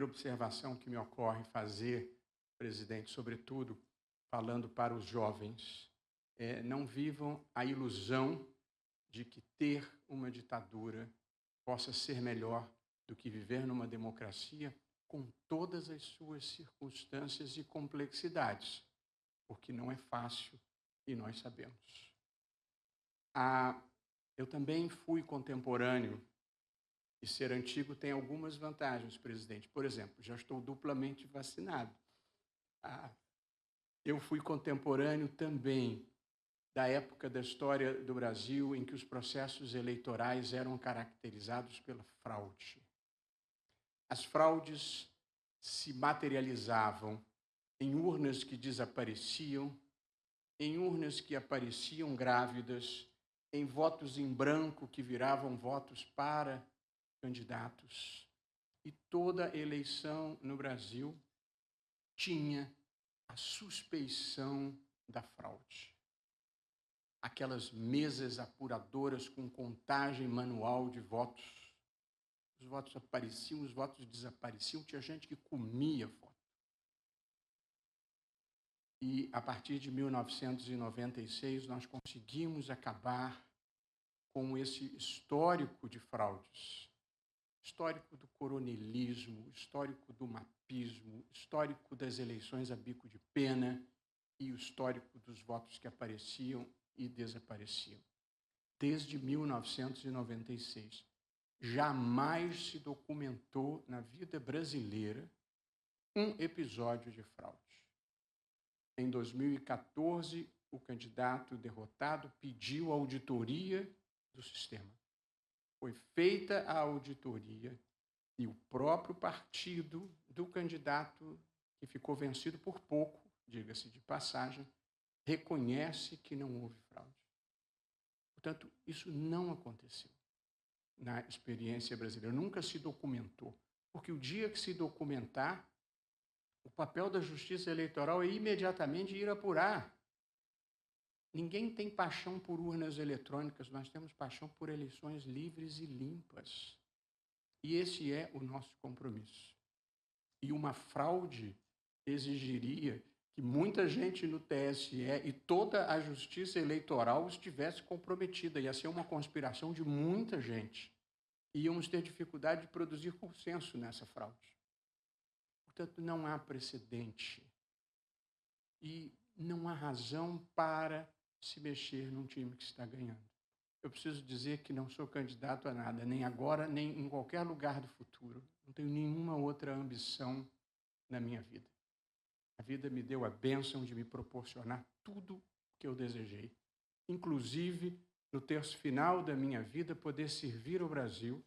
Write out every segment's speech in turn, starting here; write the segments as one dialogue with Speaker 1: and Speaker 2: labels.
Speaker 1: observação que me ocorre fazer, presidente, sobretudo falando para os jovens, não vivam a ilusão de que ter uma ditadura possa ser melhor do que viver numa democracia com todas as suas circunstâncias e complexidades, porque não é fácil e nós sabemos. Eu também fui contemporâneo e ser antigo tem algumas vantagens, presidente. Por exemplo, já estou duplamente vacinado. Eu fui contemporâneo também da época da história do Brasil em que os processos eleitorais eram caracterizados pela fraude. As fraudes se materializavam em urnas que desapareciam, em urnas que apareciam grávidas, em votos em branco que viravam votos para candidatos. E toda eleição no Brasil tinha a suspeição da fraude. Aquelas mesas apuradoras com contagem manual de votos. Os votos apareciam, os votos desapareciam, tinha gente que comia voto. E, a partir de 1996, nós conseguimos acabar com esse histórico de fraudes. Histórico do coronelismo, histórico do mapismo, histórico das eleições a bico de pena e o histórico dos votos que apareciam e desapareciam. Desde 1996, jamais se documentou na vida brasileira um episódio de fraude. Em 2014, o candidato derrotado pediu auditoria do sistema. Foi feita a auditoria e o próprio partido do candidato, que ficou vencido por pouco, diga-se de passagem, reconhece que não houve fraude. Portanto, isso não aconteceu na experiência brasileira, nunca se documentou, porque o dia que se documentar, o papel da justiça eleitoral é imediatamente ir apurar. Ninguém tem paixão por urnas eletrônicas, nós temos paixão por eleições livres e limpas. E esse é o nosso compromisso. E uma fraude exigiria que muita gente no TSE e toda a justiça eleitoral estivesse comprometida. Ia ser uma conspiração de muita gente. Íamos ter dificuldade de produzir consenso nessa fraude. Portanto, não há precedente. E não há razão para se mexer num time que está ganhando. Eu preciso dizer que não sou candidato a nada, nem agora, nem em qualquer lugar do futuro. Não tenho nenhuma outra ambição na minha vida. A vida me deu a bênção de me proporcionar tudo o que eu desejei. Inclusive, no terço final da minha vida, poder servir ao Brasil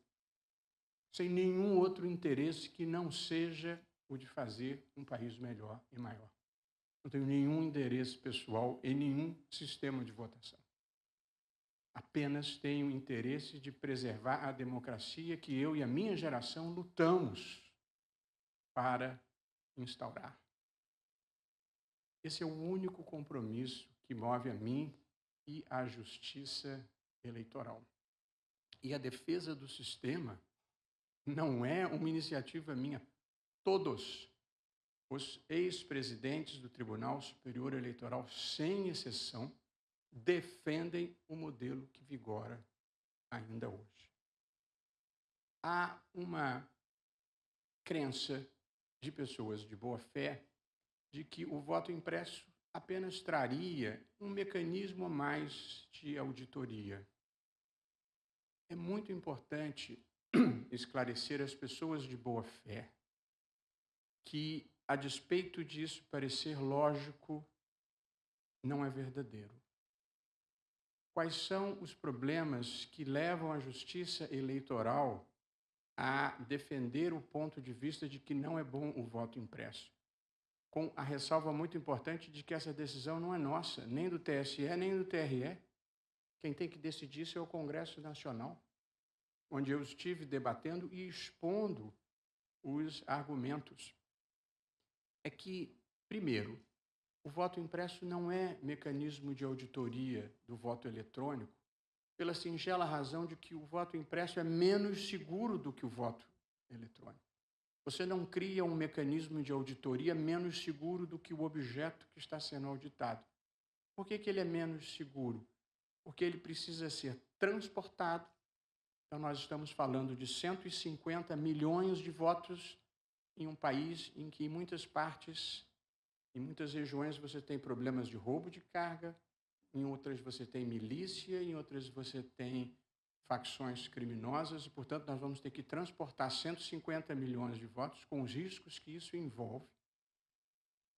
Speaker 1: sem nenhum outro interesse que não seja o de fazer um país melhor e maior. Não tenho nenhum interesse pessoal em nenhum sistema de votação. Apenas tenho interesse de preservar a democracia que eu e a minha geração lutamos para instaurar. Esse é o único compromisso que move a mim e a justiça eleitoral. E a defesa do sistema não é uma iniciativa minha. Todos os ex-presidentes do Tribunal Superior Eleitoral, sem exceção, defendem o modelo que vigora ainda hoje. Há uma crença de pessoas de boa fé de que o voto impresso apenas traria um mecanismo a mais de auditoria. É muito importante esclarecer às pessoas de boa fé que, a despeito disso parecer lógico, não é verdadeiro. Quais são os problemas que levam a justiça eleitoral a defender o ponto de vista de que não é bom o voto impresso? Com a ressalva muito importante de que essa decisão não é nossa, nem do TSE, nem do TRE. Quem tem que decidir isso é o Congresso Nacional, onde eu estive debatendo e expondo os argumentos. É que, primeiro, o voto impresso não é mecanismo de auditoria do voto eletrônico, pela singela razão de que o voto impresso é menos seguro do que o voto eletrônico. Você não cria um mecanismo de auditoria menos seguro do que o objeto que está sendo auditado. Por que ele é menos seguro? Porque ele precisa ser transportado. Então, nós estamos falando de 150 milhões de votos em um país em que, em muitas partes, em muitas regiões, você tem problemas de roubo de carga, em outras você tem milícia, em outras você tem facções criminosas, e, portanto, nós vamos ter que transportar 150 milhões de votos com os riscos que isso envolve.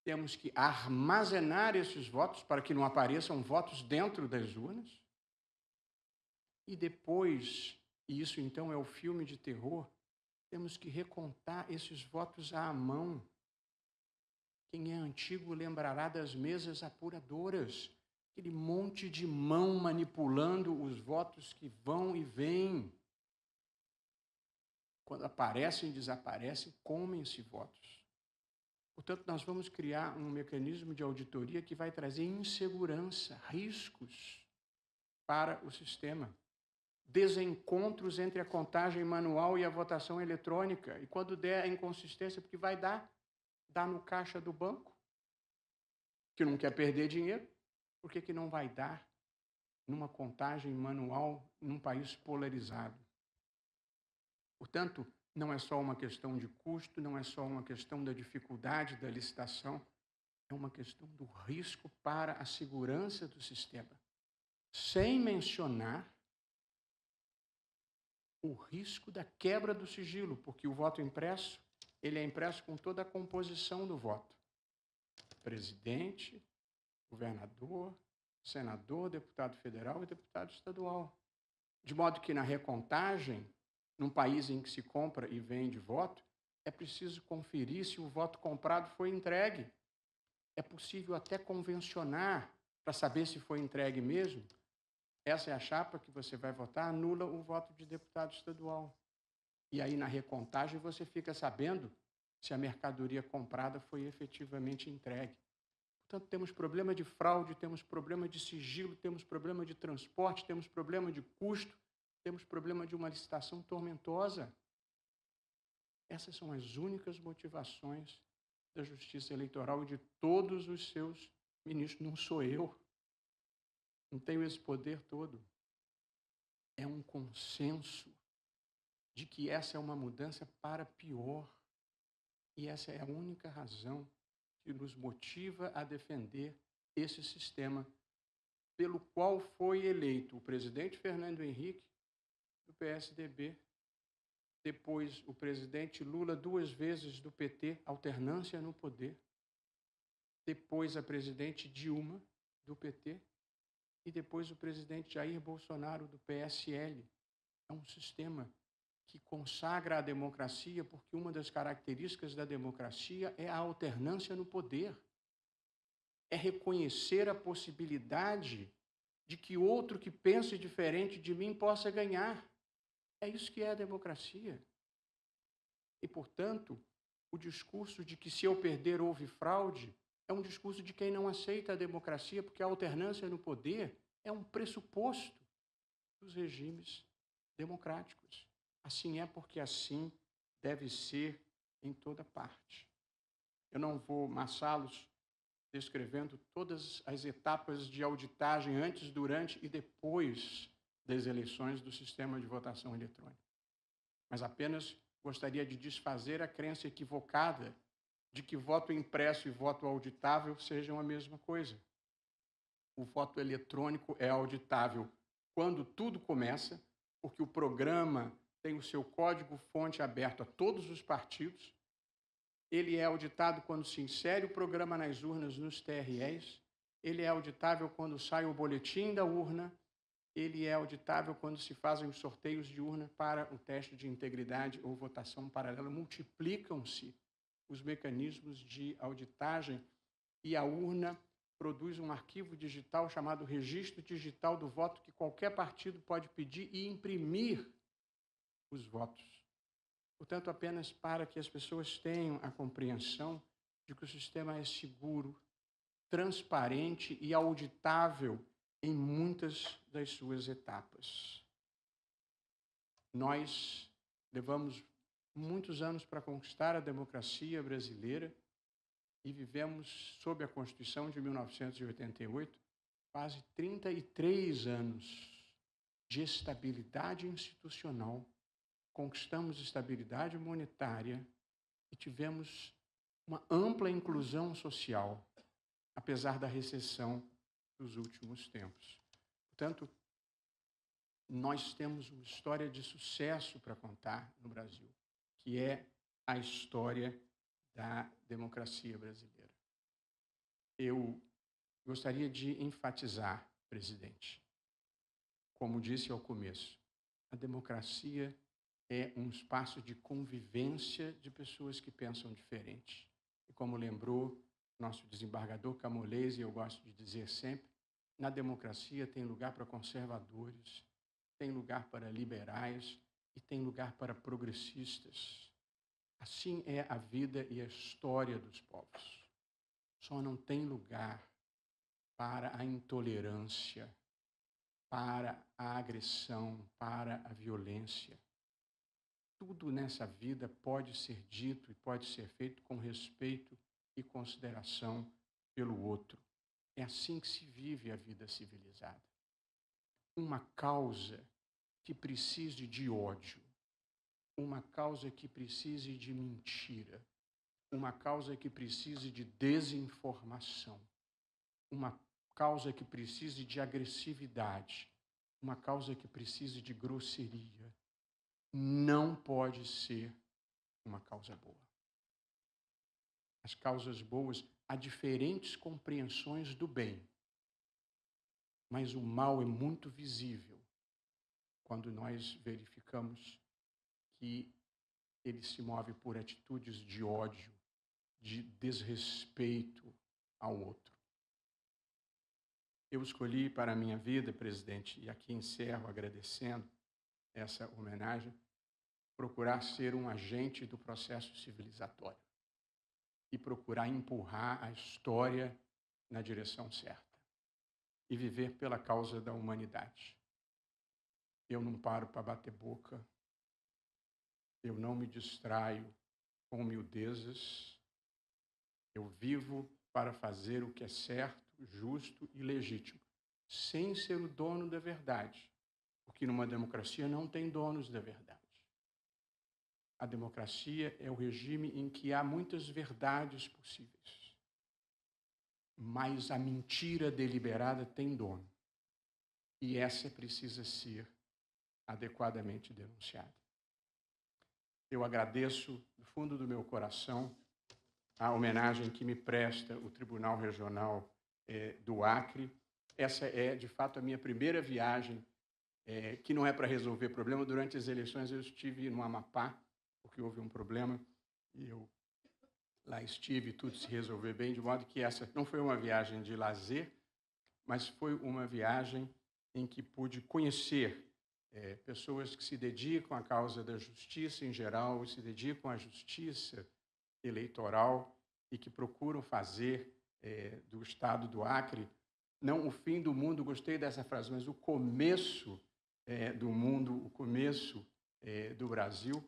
Speaker 1: Temos que armazenar esses votos para que não apareçam votos dentro das urnas. E depois, e isso então é o filme de terror, temos que recontar esses votos à mão. Quem é antigo lembrará das mesas apuradoras, aquele monte de mão manipulando os votos que vão e vêm. Quando aparecem e desaparecem, comem-se votos. Portanto, nós vamos criar um mecanismo de auditoria que vai trazer insegurança, riscos para o sistema. Desencontros entre a contagem manual e a votação eletrônica. E quando der a inconsistência, porque vai dar no caixa do banco, que não quer perder dinheiro, por que não vai dar numa contagem manual num país polarizado? Portanto, não é só uma questão de custo, não é só uma questão da dificuldade da licitação, é uma questão do risco para a segurança do sistema. Sem mencionar o risco da quebra do sigilo, porque o voto impresso, ele é impresso com toda a composição do voto. Presidente, governador, senador, deputado federal e deputado estadual. De modo que na recontagem, num país em que se compra e vende voto, é preciso conferir se o voto comprado foi entregue. É possível até convencionar para saber se foi entregue mesmo. Essa é a chapa que você vai votar, anula o voto de deputado estadual. E aí, na recontagem, você fica sabendo se a mercadoria comprada foi efetivamente entregue. Portanto, temos problema de fraude, temos problema de sigilo, temos problema de transporte, temos problema de custo, temos problema de uma licitação tormentosa. Essas são as únicas motivações da Justiça Eleitoral e de todos os seus ministros. Não sou eu. Não tenho esse poder todo. É um consenso de que essa é uma mudança para pior. E essa é a única razão que nos motiva a defender esse sistema pelo qual foi eleito o presidente Fernando Henrique, do PSDB, depois o presidente Lula 2 vezes do PT, alternância no poder, depois a presidente Dilma, do PT, e depois o presidente Jair Bolsonaro, do PSL. É um sistema que consagra a democracia, porque uma das características da democracia é a alternância no poder. É reconhecer a possibilidade de que outro que pense diferente de mim possa ganhar. É isso que é a democracia. E, portanto, o discurso de que se eu perder houve fraude é um discurso de quem não aceita a democracia, porque a alternância no poder é um pressuposto dos regimes democráticos. Assim é porque assim deve ser em toda parte. Eu não vou amassá-los descrevendo todas as etapas de auditagem antes, durante e depois das eleições do sistema de votação eletrônica. Mas apenas gostaria de desfazer a crença equivocada de que voto impresso e voto auditável sejam a mesma coisa. O voto eletrônico é auditável quando tudo começa, porque o programa tem o seu código-fonte aberto a todos os partidos. Ele é auditado quando se insere o programa nas urnas, nos TREs. Ele é auditável quando sai o boletim da urna. Ele é auditável quando se fazem os sorteios de urna para o teste de integridade ou votação paralela. Multiplicam-se os mecanismos de auditagem e a urna produz um arquivo digital chamado Registro Digital do Voto, que qualquer partido pode pedir e imprimir os votos. Portanto, apenas para que as pessoas tenham a compreensão de que o sistema é seguro, transparente e auditável em muitas das suas etapas. Nós levamos muitos anos para conquistar a democracia brasileira e vivemos sob a Constituição de 1988, quase 33 anos de estabilidade institucional, conquistamos estabilidade monetária e tivemos uma ampla inclusão social, apesar da recessão dos últimos tempos. Portanto, nós temos uma história de sucesso para contar no Brasil, que é a história da democracia brasileira. Eu gostaria de enfatizar, presidente, como disse ao começo, a democracia é um espaço de convivência de pessoas que pensam diferente. E como lembrou nosso desembargador Camolese, eu gosto de dizer sempre, na democracia tem lugar para conservadores, tem lugar para liberais e tem lugar para progressistas. Assim é a vida e a história dos povos. Só não tem lugar para a intolerância, para a agressão, para a violência. Tudo nessa vida pode ser dito e pode ser feito com respeito e consideração pelo outro. É assim que se vive a vida civilizada. Uma causa que precise de ódio, uma causa que precise de mentira, uma causa que precise de desinformação, uma causa que precise de agressividade, uma causa que precise de grosseria, não pode ser uma causa boa. As causas boas, há diferentes compreensões do bem, mas o mal é muito visível quando nós verificamos que ele se move por atitudes de ódio, de desrespeito ao outro. Eu escolhi para a minha vida, presidente, e aqui encerro agradecendo essa homenagem, procurar ser um agente do processo civilizatório e procurar empurrar a história na direção certa e viver pela causa da humanidade. Eu não paro para bater boca, eu não me distraio com humildezas, eu vivo para fazer o que é certo, justo e legítimo, sem ser o dono da verdade, porque numa democracia não tem donos da verdade. A democracia é o regime em que há muitas verdades possíveis, mas a mentira deliberada tem dono, e essa precisa ser adequadamente denunciada. Eu agradeço do fundo do meu coração a homenagem que me presta o Tribunal Regional do Acre. Essa é, de fato, a minha primeira viagem, que não é para resolver problema. Durante as eleições eu estive no Amapá, porque houve um problema, e eu lá estive e tudo se resolveu bem, de modo que essa não foi uma viagem de lazer, mas foi uma viagem em que pude conhecer pessoas que se dedicam à causa da justiça em geral, se dedicam à justiça eleitoral e que procuram fazer do Estado do Acre, não o fim do mundo, gostei dessa frase, mas o começo do mundo, o começo do Brasil,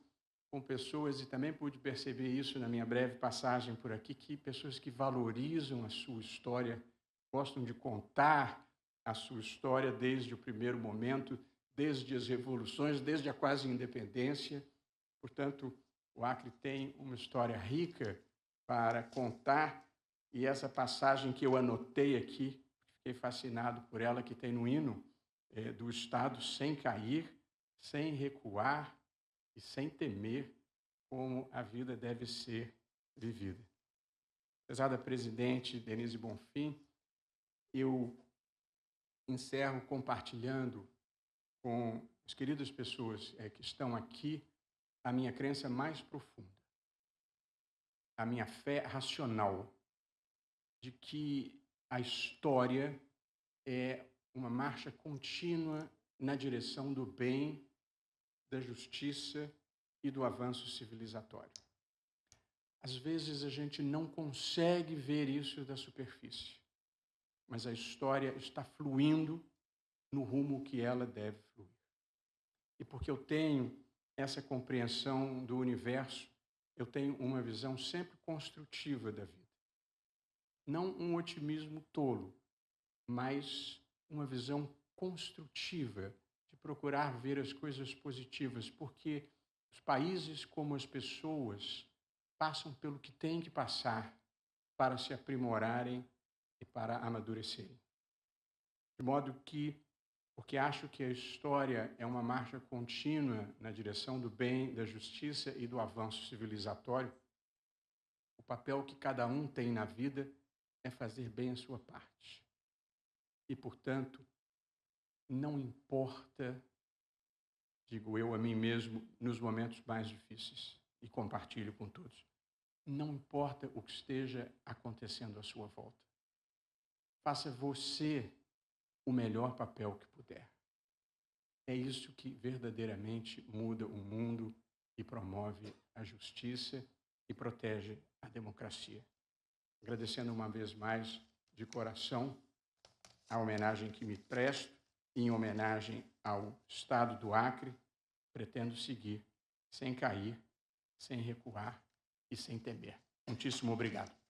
Speaker 1: com pessoas, e também pude perceber isso na minha breve passagem por aqui, que pessoas que valorizam a sua história, gostam de contar a sua história desde o primeiro momento, desde as revoluções, desde a quase independência. Portanto, o Acre tem uma história rica para contar, e essa passagem que eu anotei aqui, fiquei fascinado por ela, que tem no hino do Estado: sem cair, sem recuar e sem temer, como a vida deve ser vivida. Prezada presidente Denise Bonfim, eu encerro compartilhando com as queridas pessoas que estão aqui a minha crença mais profunda, a minha fé racional de que a história é uma marcha contínua na direção do bem, da justiça e do avanço civilizatório. Às vezes a gente não consegue ver isso da superfície, mas a história está fluindo no rumo que ela deve fluir. E porque eu tenho essa compreensão do universo, eu tenho uma visão sempre construtiva da vida. Não um otimismo tolo, mas uma visão construtiva de procurar ver as coisas positivas, porque os países, como as pessoas, passam pelo que têm que passar para se aprimorarem e para amadurecerem. De modo que, porque acho que a história é uma marcha contínua na direção do bem, da justiça e do avanço civilizatório, o papel que cada um tem na vida é fazer bem a sua parte. E, portanto, não importa, digo eu a mim mesmo, nos momentos mais difíceis, e compartilho com todos, não importa o que esteja acontecendo à sua volta. Faça você o melhor papel que puder. É isso que verdadeiramente muda o mundo e promove a justiça e protege a democracia. Agradecendo uma vez mais, de coração, a homenagem que me presto, e em homenagem ao Estado do Acre, pretendo seguir sem cair, sem recuar e sem temer. Muitíssimo obrigado.